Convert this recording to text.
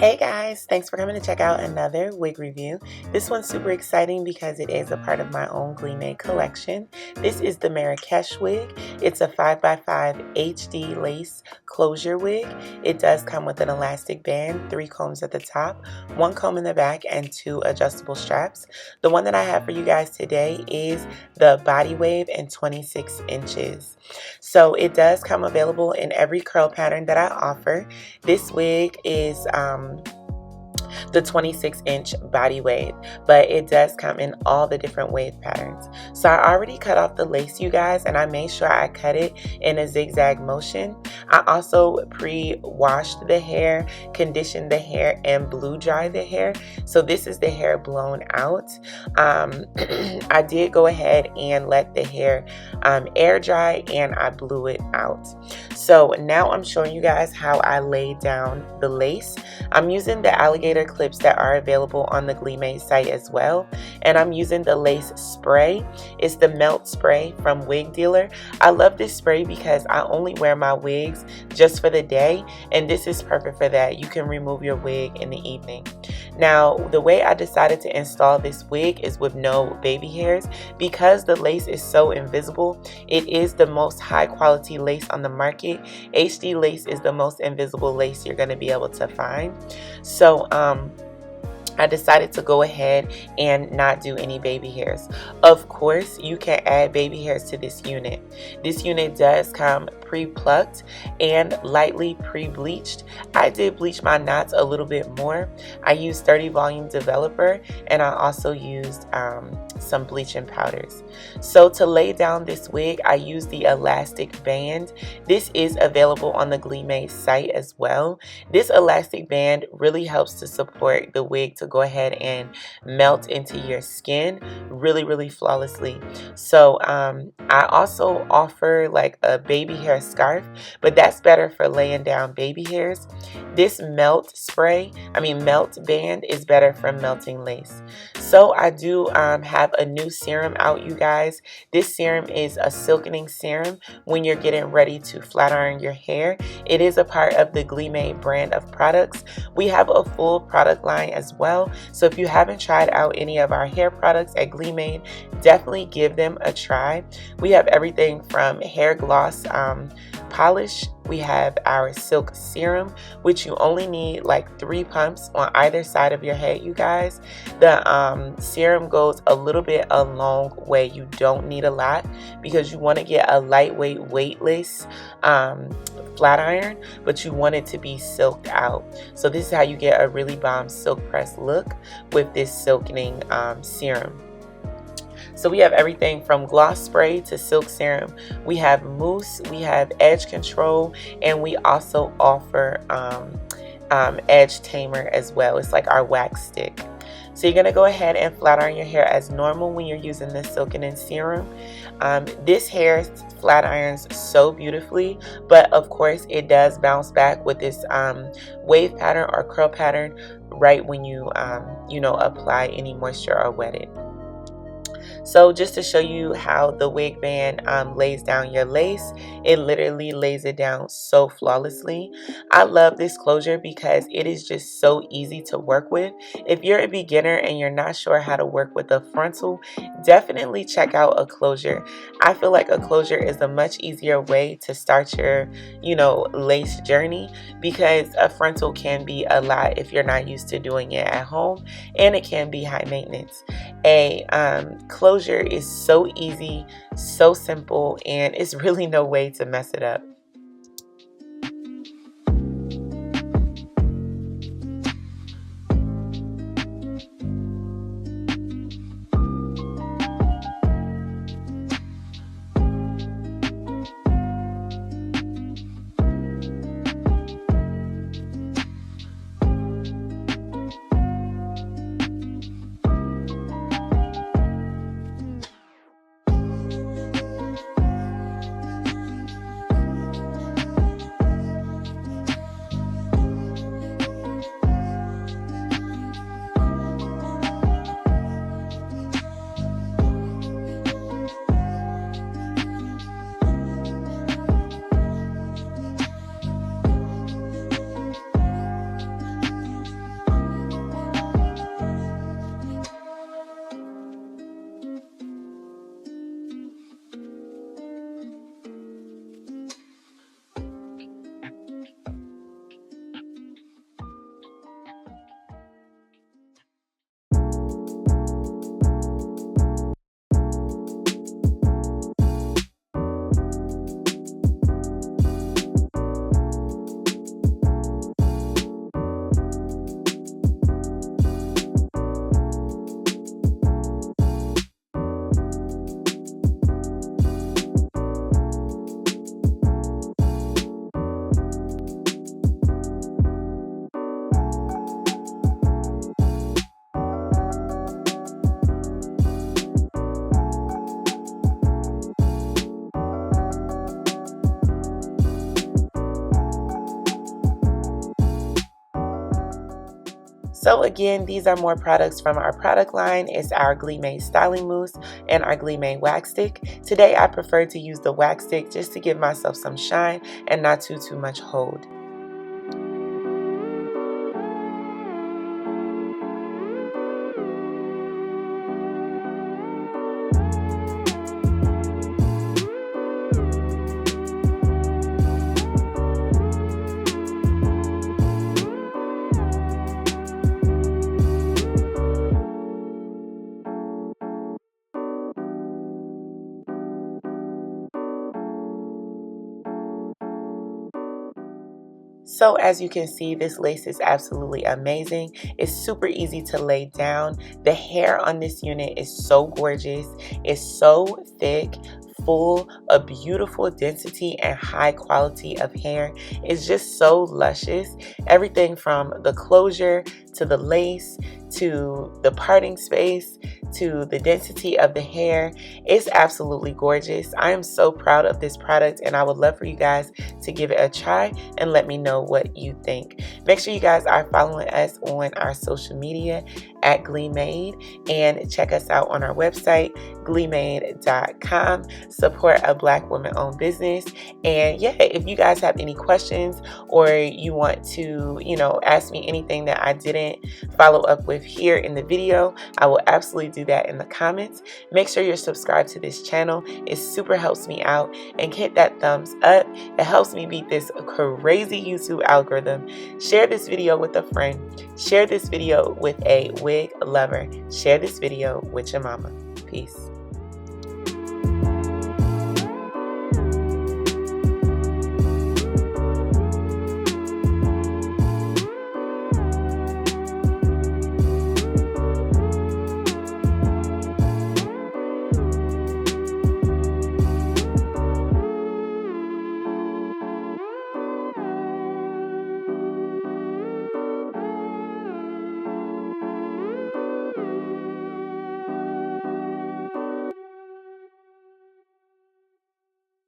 Hey guys, thanks for coming to check out another wig review. This one's super exciting because it is a part of my own GLEEmade collection. This is the Marrakesh wig. It's a 5x5 HD lace closure wig. It does come with an elastic band, 3 combs at the top, 1 comb in the back, and 2 adjustable straps. The one that I have for you guys today is the body wave in 26 inches. So it does come available in every curl pattern that I offer. This wig is the 26-inch body wave, but it does come in all the different wave patterns. So I already cut off the lace, you guys, and I made sure I cut it in a zigzag motion. I also pre-washed the hair, conditioned the hair, and blow dried the hair. So this is the hair blown out. I did go ahead and let the hair air dry, and I blew it out. So now I'm showing you guys how I laid down the lace. I'm using the alligator clips that are available on the GLEEmade site as well, and I'm using the lace spray. It's the melt spray from Wig Dealer. I love this spray because I only wear my wigs just for the day, and this is perfect for that. You can remove your wig in the evening. Now, the way I decided to install this wig is with no baby hairs. Because the lace is so invisible, it is the most high quality lace on the market. HD lace is the most invisible lace you're going to be able to find. So I decided to go ahead and not do any baby hairs. Of course, you can add baby hairs to this unit. This unit does come pre-plucked and lightly pre-bleached. I did bleach my knots a little bit more. I used 30 volume developer, and I also used some bleaching powders. So to lay down this wig, I used the elastic band. This is available on the GLEEmade site as well. This elastic band really helps to support the wig to go ahead and melt into your skin really flawlessly. So I also offer like a baby hair scarf, but that's better for laying down baby hairs. This melt band is better for melting lace. So I do have a new serum out, you guys. This serum is a silkening serum when you're getting ready to flat iron your hair. It is a part of the GLEEmade brand of products. We have a full product line as well. So if you haven't tried out any of our hair products at GLEEmade, definitely give them a try. We have everything from hair gloss polish. We have our silk serum, which you only need like 3 pumps on either side of your head, you guys. The serum goes a little bit a long way. You don't need a lot because you want to get a lightweight, weightless flat iron, but you want it to be silked out. So this is how you get a really bomb silk press look with this silkening serum. So we have everything from gloss spray to silk serum. We have mousse, we have edge control, and we also offer edge tamer as well. It's like our wax stick. So you're going to go ahead and flat iron your hair as normal when you're using this silkening serum. This hair flat irons so beautifully, but of course it does bounce back with this wave pattern or curl pattern right when you apply any moisture or wet it. So just to show you how the wig band lays down your lace, it literally lays it down so flawlessly. I love this closure because it is just so easy to work with. If you're a beginner and you're not sure how to work with a frontal, definitely check out a closure. I feel like a closure is a much easier way to start your, lace journey, because a frontal can be a lot if you're not used to doing it at home, and it can be high maintenance. A closure is so easy, so simple, and it's really no way to mess it up. So again, these are more products from our product line. It's our GLEEmade styling mousse and our GLEEmade wax stick. Today I prefer to use the wax stick just to give myself some shine and not too much hold. So as you can see, this lace is absolutely amazing. It's super easy to lay down. The hair on this unit is so gorgeous. It's so thick, full, a beautiful density and high quality of hair. It's just so luscious. Everything from the closure to the lace to the parting space to the density of the hair. It's absolutely gorgeous. I am so proud of this product and I would love for you guys to give it a try and let me know what you think. Make sure you guys are following us on our social media at GLEEmade and check us out on our website GLEEmade.com. Support a Black woman-owned business. And yeah, if you guys have any questions or you want to, ask me anything that I didn't follow up with here in the video, I will absolutely do that in the comments. Make sure you're subscribed to this channel. It super helps me out, and hit that thumbs up. It helps me beat this crazy YouTube algorithm. Share this video with a friend. Share this video with a wig lover. Share this video with your mama. Peace.